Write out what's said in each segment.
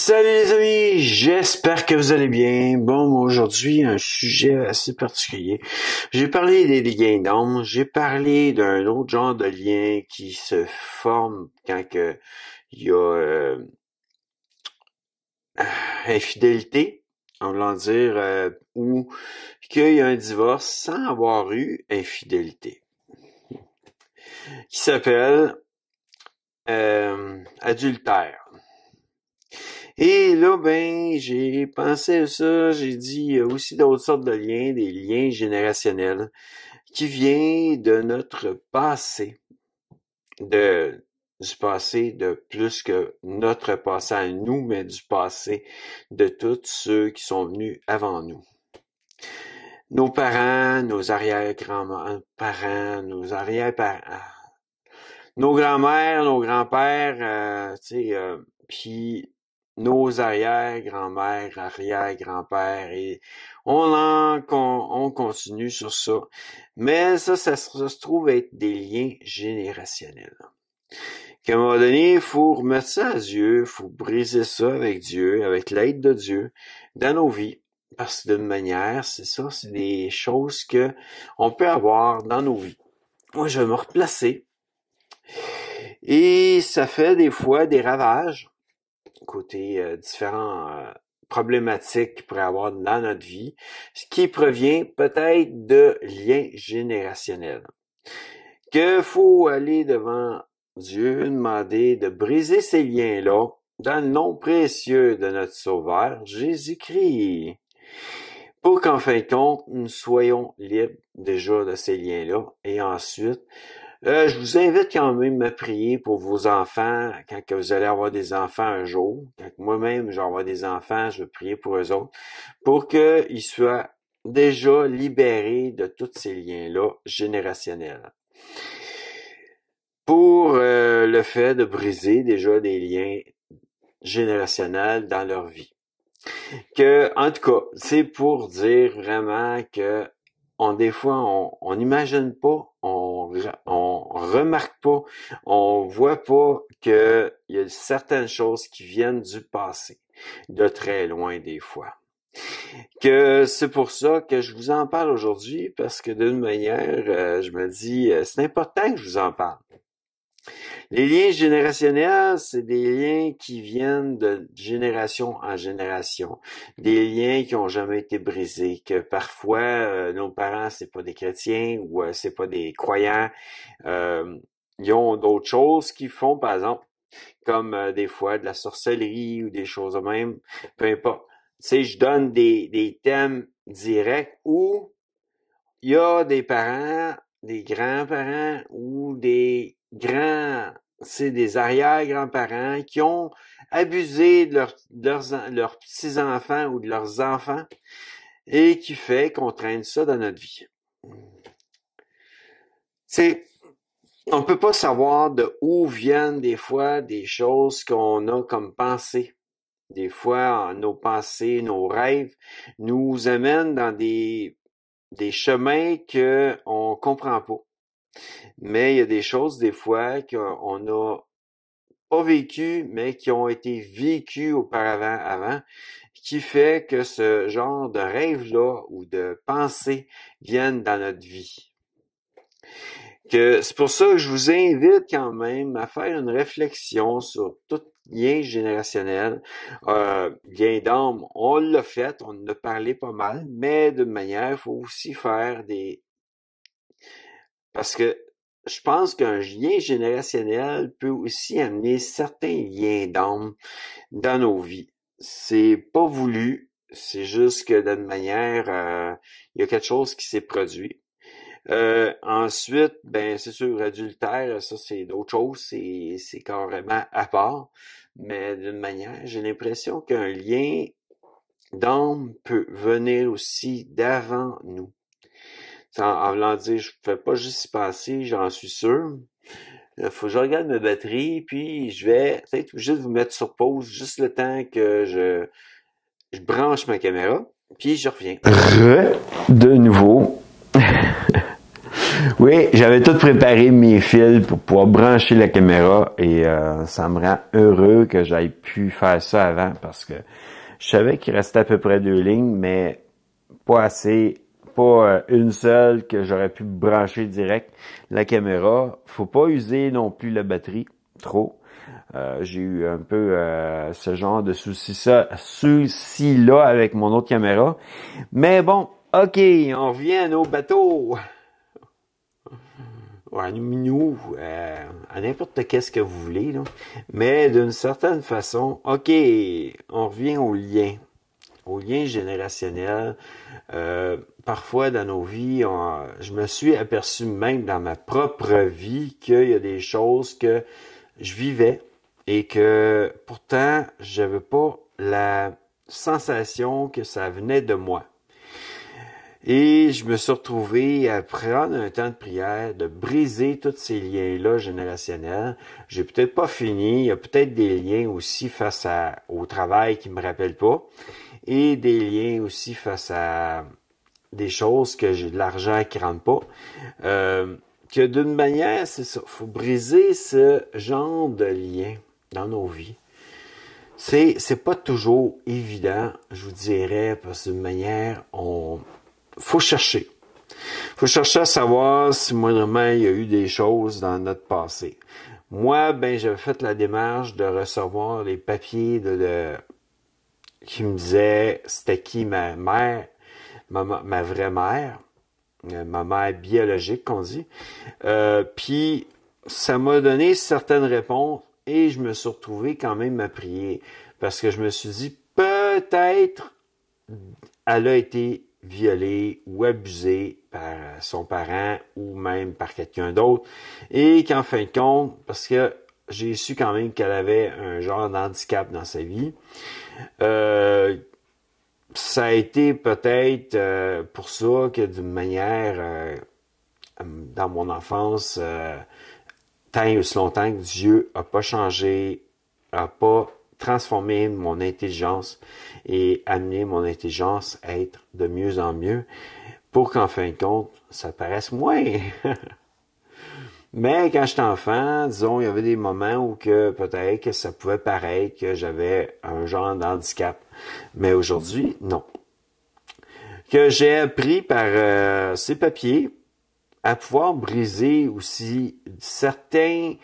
Salut les amis, j'espère que vous allez bien. Bon, aujourd'hui, un sujet assez particulier. J'ai parlé des liens d'âme, j'ai parlé d'un autre genre de lien qui se forme quand il y a infidélité, en voulant dire, ou qu'il y a un divorce sans avoir eu infidélité, qui s'appelle adultère. Et là, j'ai pensé à ça, j'ai dit, il y a aussi d'autres sortes de liens, des liens générationnels, qui viennent de notre passé, du passé de plus que notre passé à nous, mais du passé de tous ceux qui sont venus avant nous. Nos parents, nos arrière-grands-parents, nos arrière-parents, nos grands-mères, nos grands-pères, puis nos arrière-grand-mères, arrière-grand-pères, et on continue sur ça. Mais ça se trouve être des liens générationnels. Qu'à un moment donné, il faut remettre ça à Dieu, il faut briser ça avec Dieu, avec l'aide de Dieu, dans nos vies. Parce que d'une manière, c'est ça, c'est des choses que on peut avoir dans nos vies. Moi, je vais me replacer. Et ça fait des fois des ravages, côté différents problématiques qu'il pourrait avoir dans notre vie, ce qui provient peut-être de liens générationnels. Que faut aller devant Dieu, demander de briser ces liens-là dans le nom précieux de notre Sauveur, Jésus-Christ, pour qu'en fin de compte, nous soyons libres déjà de ces liens-là. Et ensuite, je vous invite quand même à prier pour vos enfants quand que vous allez avoir des enfants un jour. Quand moi-même, je vais avoir des enfants, je vais prier pour eux autres pour qu'ils soient déjà libérés de tous ces liens-là générationnels. Pour le fait de briser déjà des liens générationnels dans leur vie. En tout cas, c'est pour dire vraiment que des fois, on n'imagine pas, on remarque pas, on voit pas qu'il y a certaines choses qui viennent du passé, de très loin des fois. Que c'est pour ça que je vous en parle aujourd'hui, parce que d'une manière, je me dis, c'est important que je vous en parle. Les liens générationnels, c'est des liens qui viennent de génération en génération. Des liens qui ont jamais été brisés, que parfois, nos parents, c'est pas des chrétiens ou c'est pas des croyants. Ils ont d'autres choses qu'ils font, par exemple, comme des fois de la sorcellerie ou des choses de même. Peu importe. Tu sais, je donne des thèmes directs où il y a des parents, des grands-parents ou des arrière-grands-parents qui ont abusé de leurs petits-enfants ou de leurs enfants et qui fait qu'on traîne ça dans notre vie. On peut pas savoir de où viennent des fois des choses qu'on a comme pensées. Des fois, nos pensées, nos rêves nous amènent dans des chemins que on comprend pas. Mais il y a des choses, des fois, qu'on n'a pas vécues, mais qui ont été vécues auparavant, avant, qui fait que ce genre de rêve-là ou de pensée viennent dans notre vie. C'est pour ça que je vous invite quand même à faire une réflexion sur tout lien générationnel, lien d'âme. On l'a fait, on en a parlé pas mal, mais d'une manière, il faut aussi faire parce que je pense qu'un lien générationnel peut aussi amener certains liens d'âme dans nos vies. C'est pas voulu, c'est juste que d'une manière, il y a quelque chose qui s'est produit. Ensuite, c'est sûr, adultère, ça c'est d'autres choses, c'est carrément à part. Mais d'une manière, j'ai l'impression qu'un lien d'âme peut venir aussi d'avant nous. En voulant dire, je ne fais pas juste y passer, j'en suis sûr. Il faut que je regarde ma batterie, puis je vais peut-être juste vous mettre sur pause, juste le temps que je branche ma caméra, puis je reviens. De nouveau. Oui, j'avais tout préparé mes fils pour pouvoir brancher la caméra et ça me rend heureux que j'aille pu faire ça avant parce que je savais qu'il restait à peu près 2 lignes, mais pas assez, pas une seule que j'aurais pu brancher direct la caméra. Faut pas user non plus la batterie trop. J'ai eu un peu ce genre de souci-là avec mon autre caméra. Mais bon, ok, on revient à nos bateaux. Ou à nous, à n'importe qu'est-ce que vous voulez, là. Mais d'une certaine façon, ok, on revient au lien générationnel. Parfois dans nos vies, je me suis aperçu même dans ma propre vie qu'il y a des choses que je vivais et que pourtant, j'avais pas la sensation que ça venait de moi. Et je me suis retrouvé à prendre un temps de prière, de briser tous ces liens-là générationnels. J'ai peut-être pas fini. Il y a peut-être des liens aussi face au travail qui me rappellent pas. Et des liens aussi face à des choses que j'ai de l'argent qui rentre pas. Que d'une manière, c'est ça. Faut briser ce genre de lien dans nos vies. C'est pas toujours évident, je vous dirais, parce que d'une manière, faut chercher. Faut chercher à savoir si moindrement il y a eu des choses dans notre passé. Moi, j'avais fait la démarche de recevoir les papiers qui me disaient c'était qui ma mère, ma vraie mère, ma mère biologique qu'on dit. Puis ça m'a donné certaines réponses et je me suis retrouvé quand même à prier parce que je me suis dit peut-être elle a été violée ou abusée par son parent ou même par quelqu'un d'autre et qu'en fin de compte, parce que j'ai su quand même qu'elle avait un genre d'handicap dans sa vie, ça a été peut-être pour ça que d'une manière, dans mon enfance, tant et aussi longtemps que Dieu n'a pas changé, n'a pas transformé mon intelligence et amené mon intelligence à être de mieux en mieux pour qu'en fin de compte, ça paraisse moins. Mais quand j'étais enfant, disons, il y avait des moments où que peut-être que ça pouvait paraître que j'avais un genre d'handicap. Mais aujourd'hui, non. Que j'ai appris par ces papiers à pouvoir briser aussi certaines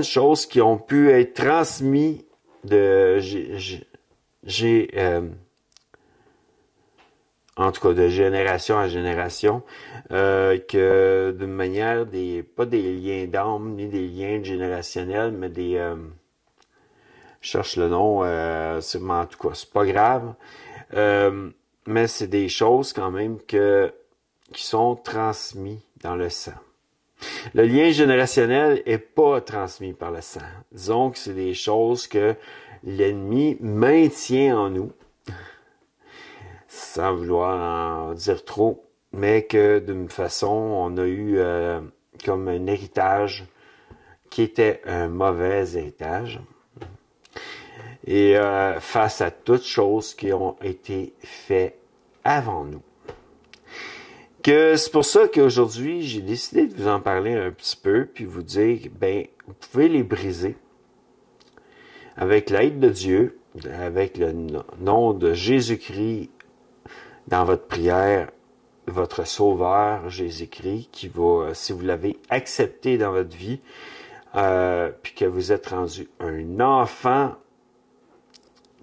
choses qui ont pu être transmises en tout cas de génération à génération, que d'une manière pas des liens d'âme ni des liens générationnels, mais je cherche le nom, en tout cas, c'est pas grave. Mais c'est des choses quand même qui sont transmises dans le sang. Le lien générationnel est pas transmis par le sang. Disons que c'est des choses que l'ennemi maintient en nous, sans vouloir en dire trop, mais que d'une façon, on a eu comme un héritage qui était un mauvais héritage. Et face à toutes choses qui ont été faites avant nous. C'est pour ça qu'aujourd'hui, j'ai décidé de vous en parler un petit peu, puis vous dire, vous pouvez les briser avec l'aide de Dieu, avec le nom de Jésus-Christ dans votre prière, votre Sauveur Jésus-Christ, qui va, si vous l'avez accepté dans votre vie, puis que vous êtes rendu un enfant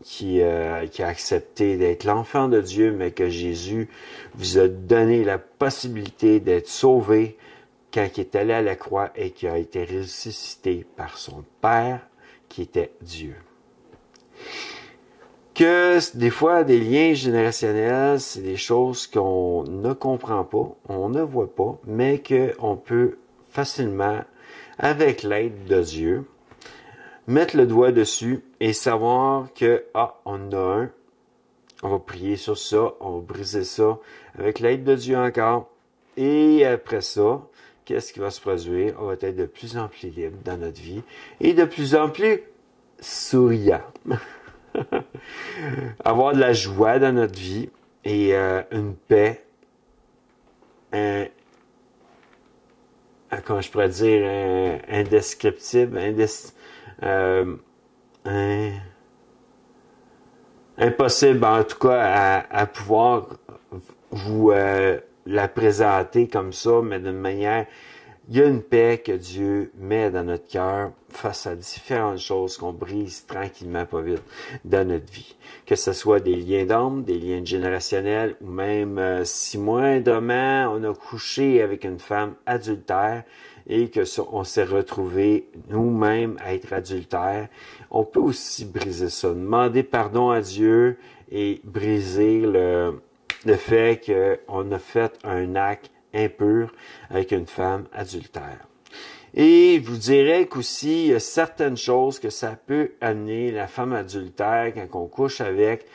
qui a accepté d'être l'enfant de Dieu, mais que Jésus vous a donné la possibilité d'être sauvé quand il est allé à la croix et qui a été ressuscité par son Père qui était Dieu. Que des fois, des liens générationnels, c'est des choses qu'on ne comprend pas, on ne voit pas, mais qu'on peut facilement, avec l'aide de Dieu, mettre le doigt dessus et savoir que, on en a un, on va prier sur ça, on va briser ça, avec l'aide de Dieu encore. Et après ça, qu'est-ce qui va se produire? On va être de plus en plus libre dans notre vie et de plus en plus souriant. Avoir de la joie dans notre vie et une paix comment je pourrais dire, indescriptible, impossible en tout cas à pouvoir vous la présenter comme ça, mais d'une manière, il y a une paix que Dieu met dans notre cœur face à différentes choses qu'on brise tranquillement, pas vite, dans notre vie. Que ce soit des liens d'âme, des liens générationnels, ou même si moindrement on a couché avec une femme adultère et que on s'est retrouvé nous-mêmes à être adultères, on peut aussi briser ça. Demander pardon à Dieu et briser le fait qu'on a fait un acte impur avec une femme adultère. Et je vous dirais qu'aussi, il y a certaines choses que ça peut amener la femme adultère quand on couche avec,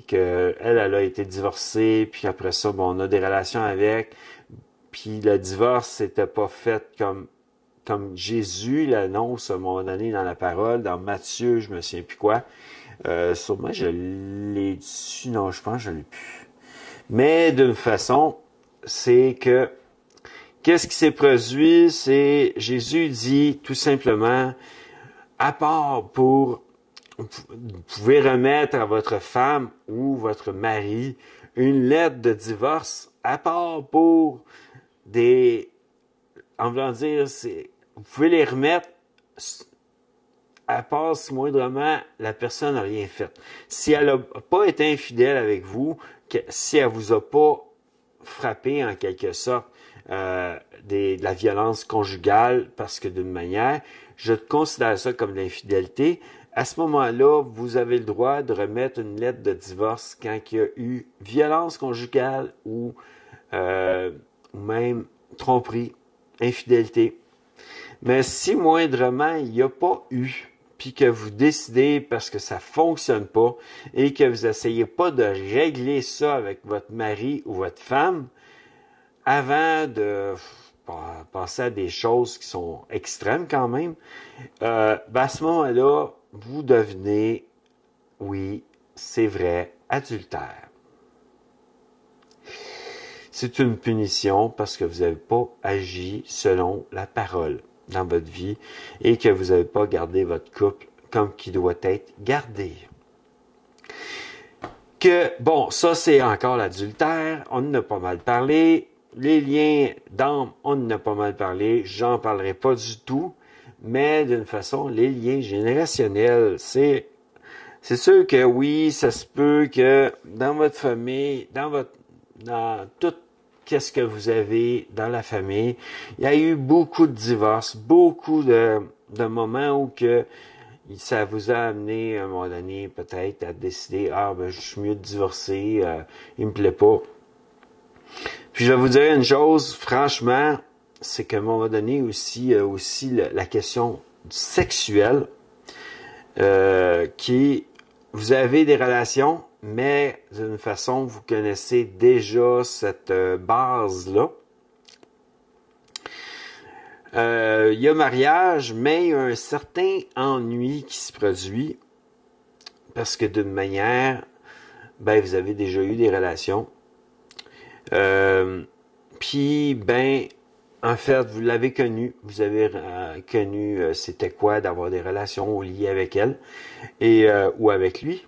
qu'elle a été divorcée, puis après ça, bon, on a des relations avec, puis le divorce n'était pas fait comme Jésus l'annonce à un moment donné dans la parole, dans Matthieu, je me souviens plus quoi. Sûrement, je l'ai dit, non, je pense que je l'ai plus. Mais d'une façon, c'est que qu'est-ce qui s'est produit? C'est Jésus dit tout simplement, à part vous pouvez remettre à votre femme ou votre mari une lettre de divorce, à part pour en voulant dire, vous pouvez les remettre à part si moindrement la personne n'a rien fait. Si elle n'a pas été infidèle avec vous, si elle vous a pas frappé en quelque sorte de la violence conjugale, parce que d'une manière, je considère ça comme de l'infidélité, à ce moment-là, vous avez le droit de remettre une lettre de divorce quand il y a eu violence conjugale ou même tromperie, infidélité. Mais si moindrement il n'y a pas eu, puis que vous décidez parce que ça fonctionne pas et que vous essayez pas de régler ça avec votre mari ou votre femme, avant de passer à des choses qui sont extrêmes quand même, à ce moment-là, vous devenez, oui, c'est vrai, adultère. C'est une punition parce que vous n'avez pas agi selon la parole dans votre vie et que vous n'avez pas gardé votre couple comme qui doit être gardé. Bon, ça c'est encore l'adultère, on en a pas mal parlé. Les liens d'âme, on en a pas mal parlé, j'en parlerai pas du tout, mais d'une façon, les liens générationnels, c'est sûr que oui, ça se peut que dans votre famille, dans tout qu'est-ce que vous avez dans la famille, il y a eu beaucoup de divorces, beaucoup de moments où que ça vous a amené à un moment donné peut-être à décider, je suis mieux de divorcer, il me plaît pas. Puis je vais vous dire une chose, franchement, c'est qu'à un moment donné aussi, la question sexuelle, vous avez des relations, mais d'une façon, vous connaissez déjà cette base-là. Il y a mariage, mais il y a un certain ennui qui se produit parce que d'une manière, vous avez déjà eu des relations. Puis, en fait, vous l'avez connu, vous avez connu c'était quoi d'avoir des relations liées avec elle ou avec lui.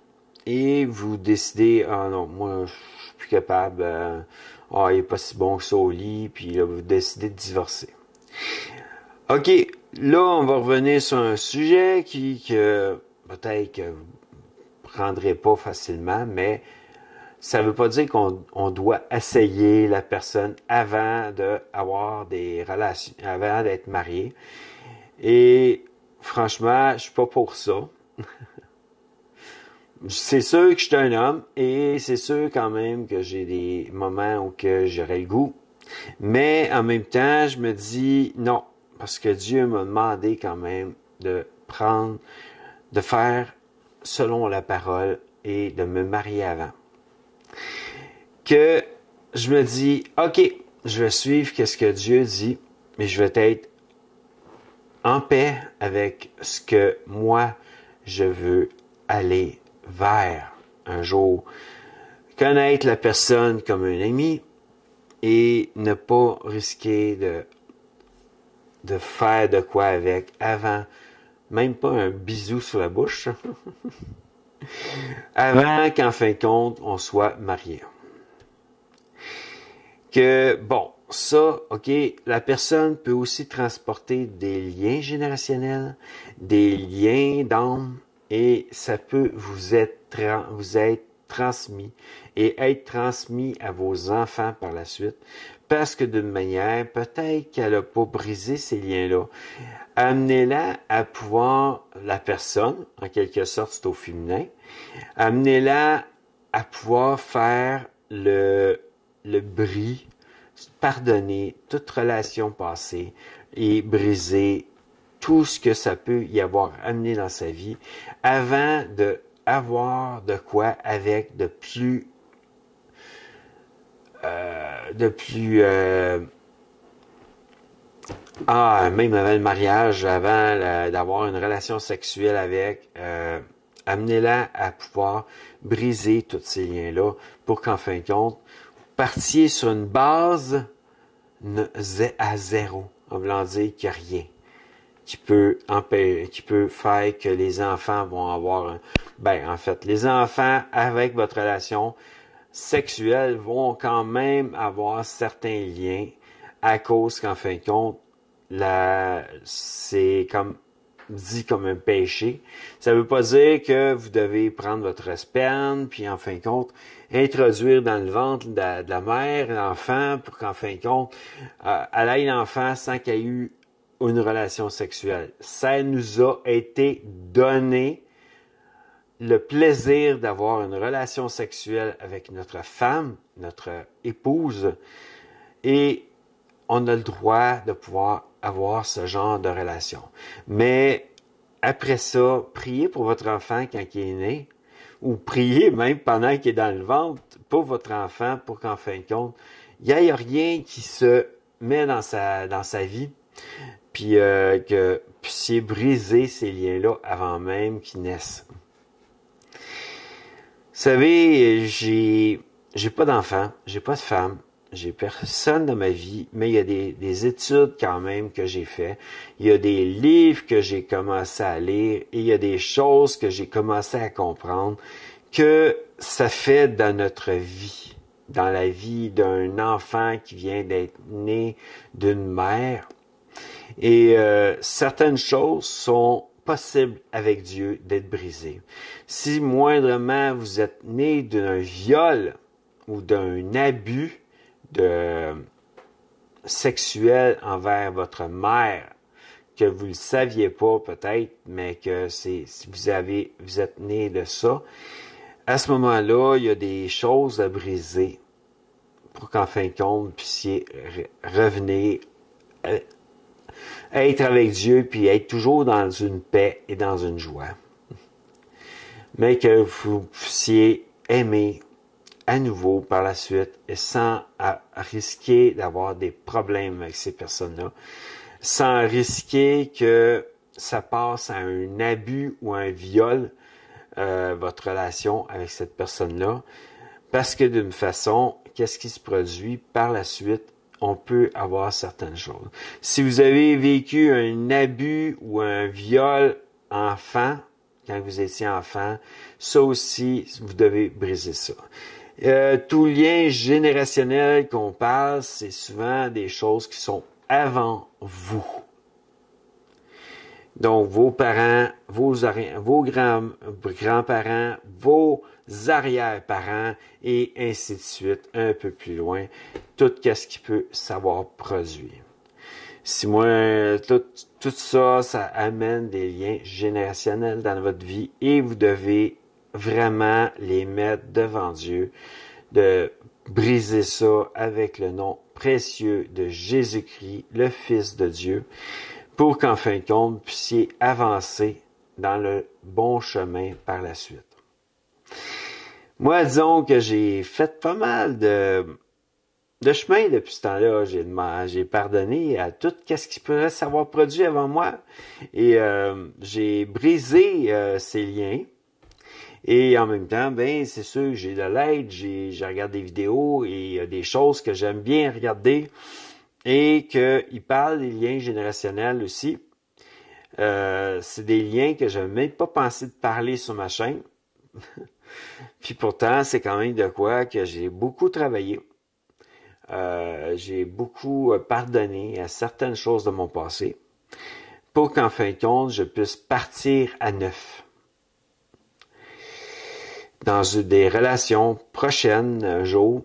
Et vous décidez, non, moi, je suis plus capable, il est pas si bon que ça au lit, puis là, vous décidez de divorcer. OK, là, on va revenir sur un sujet que peut-être que vous ne prendrez pas facilement, mais ça ne veut pas dire qu'on doit essayer la personne avant d'avoir des relations, avant d'être marié. Et franchement, je suis pas pour ça. C'est sûr que je suis un homme et c'est sûr quand même que j'ai des moments où que j'aurais le goût. Mais en même temps, je me dis non, parce que Dieu m'a demandé quand même de faire selon la parole et de me marier avant. Que je me dis, OK, je vais suivre ce que Dieu dit, mais je vais être en paix avec ce que moi, je veux aller vers un jour. Connaître la personne comme un ami, et ne pas risquer de faire de quoi avec avant, même pas un bisou sur la bouche, avant qu'en fin de compte, on soit marié. Que, bon, ça, OK, la personne peut aussi transporter des liens générationnels, des liens d'âme, et ça peut vous être transmis et être transmis à vos enfants par la suite, parce que d'une manière, peut-être qu'elle n'a pas brisé ces liens-là. Amenez-la à pouvoir, la personne, en quelque sorte, c'est au féminin, amenez-la à pouvoir faire le bris, pardonner toute relation passée et briser tout ce que ça peut y avoir amené dans sa vie avant de avoir de quoi avec de plus même avant le mariage, avant d'avoir une relation sexuelle avec, amenez-la à pouvoir briser tous ces liens-là pour qu'en fin de compte, vous partiez sur une base à zéro, en voulant dire qu'il n'y a rien qui peut faire que les enfants vont avoir en fait, les enfants avec votre relation sexuelle vont quand même avoir certains liens à cause qu'en fin de compte, c'est comme dit comme un péché. Ça ne veut pas dire que vous devez prendre votre sperme, puis en fin de compte, introduire dans le ventre de la mère l'enfant pour qu'en fin de compte, elle aille l'enfant sans qu'il y ait eu une relation sexuelle. Ça nous a été donné le plaisir d'avoir une relation sexuelle avec notre femme, notre épouse, et on a le droit de pouvoir avoir ce genre de relation. Mais après ça, priez pour votre enfant quand il est né, ou priez même pendant qu'il est dans le ventre pour votre enfant, pour qu'en fin de compte, il n'y ait rien qui se met dans sa vie, puis que vous puissiez briser ces liens-là avant même qu'ils naissent. Vous savez, j'ai pas d'enfant, j'ai pas de femme, j'ai personne dans ma vie, mais il y a des études quand même que j'ai fait. Il y a des livres que j'ai commencé à lire et il y a des choses que j'ai commencé à comprendre que ça fait dans notre vie, dans la vie d'un enfant qui vient d'être né d'une mère. Et certaines choses sont possibles avec Dieu d'être brisées. Si moindrement vous êtes né d'un viol ou d'un abus sexuel envers votre mère, que vous ne le saviez pas peut-être, mais que si vous êtes né de ça, à ce moment-là, il y a des choses à briser pour qu'en fin de compte, vous puissiez revenir être avec Dieu, puis être toujours dans une paix et dans une joie. Mais que vous puissiez aimer à nouveau par la suite et sans risquer d'avoir des problèmes avec ces personnes-là, sans risquer que ça passe à un abus ou un viol, votre relation avec cette personne-là, parce que d'une façon, qu'est-ce qui se produit par la suite? On peut avoir certaines choses. Si vous avez vécu un abus ou un viol enfant, quand vous étiez enfant, ça aussi, vous devez briser ça. Tout lien générationnel qu'on parle, c'est souvent des choses qui sont avant vous. Donc, vos parents, vos grands-parents, vos arrière-parents, et ainsi de suite, un peu plus loin, tout ce qui peut savoir produire. Si moi, tout ça, ça amène des liens générationnels dans votre vie, et vous devez vraiment les mettre devant Dieu, de briser ça avec le nom précieux de Jésus-Christ, le Fils de Dieu, pour qu'en fin de compte, vous puissiez avancer dans le bon chemin par la suite. Moi, disons que j'ai fait pas mal de chemin depuis ce temps-là. J'ai pardonné à tout ce qui pourrait s'avoir produit avant moi. Et j'ai brisé ces liens. Et en même temps, ben c'est sûr, j'ai de l'aide, je regarde des vidéos et il y a des choses que j'aime bien regarder et qu'il parle des liens générationnels aussi. C'est des liens que je n'avais même pas pensé de parler sur ma chaîne. Puis pourtant, c'est quand même de quoi que j'ai beaucoup travaillé. J'ai beaucoup pardonné à certaines choses de mon passé pour qu'en fin de compte, je puisse partir à neuf dans des relations prochaines un jour,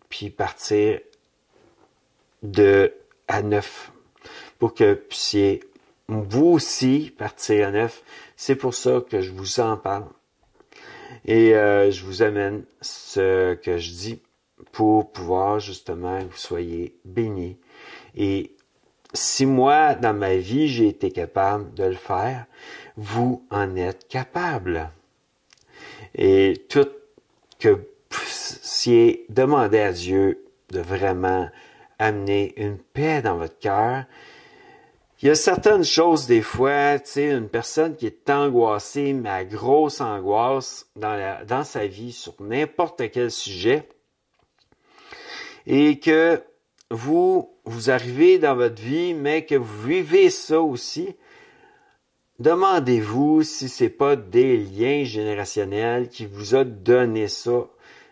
puis partir à neuf pour que vous puissiez vous aussi partir à neuf. C'est pour ça que je vous en parle. Et je vous amène ce que je dis pour pouvoir justement que vous soyez bénis. Et si moi, dans ma vie, j'ai été capable de le faire, vous en êtes capable. Et tout que vous puissiez demander à Dieu de vraiment amener une paix dans votre cœur. Il y a certaines choses, des fois, tu sais, une personne qui est angoissée, mais à grosse angoisse dans sa vie sur n'importe quel sujet, et que vous arrivez dans votre vie, mais que vous vivez ça aussi, demandez-vous si c'est pas des liens générationnels qui vous a donné ça,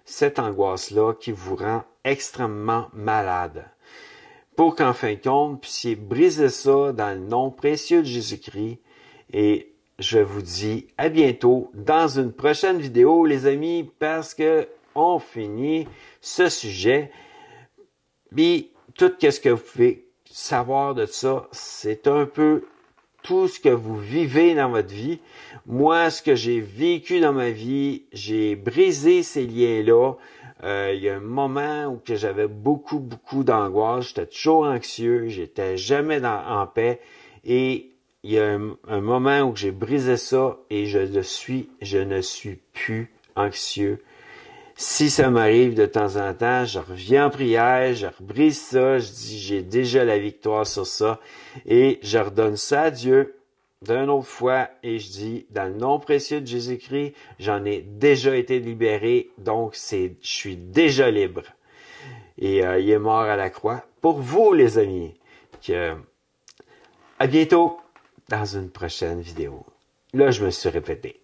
cette angoisse-là qui vous rend extrêmement malade. Pour qu'en fin de compte, vous puissiez briser ça dans le nom précieux de Jésus-Christ. Et je vous dis à bientôt dans une prochaine vidéo, les amis, parce que on finit ce sujet. Puis, tout ce que vous pouvez savoir de ça, c'est un peu tout ce que vous vivez dans votre vie. Moi, ce que j'ai vécu dans ma vie, j'ai brisé ces liens-là. Il y a un moment où que j'avais beaucoup d'angoisse, j'étais toujours anxieux, j'étais jamais en paix. Et il y a un moment où j'ai brisé ça et je ne suis plus anxieux. Si ça m'arrive de temps en temps, je reviens en prière, je rebrise ça, je dis j'ai déjà la victoire sur ça et je redonne ça à Dieu d'une autre fois et je dis dans le nom précieux de Jésus-Christ, j'en ai déjà été libéré, donc je suis déjà libre. Et il est mort à la croix pour vous les amis. À bientôt dans une prochaine vidéo. Là, je me suis répété.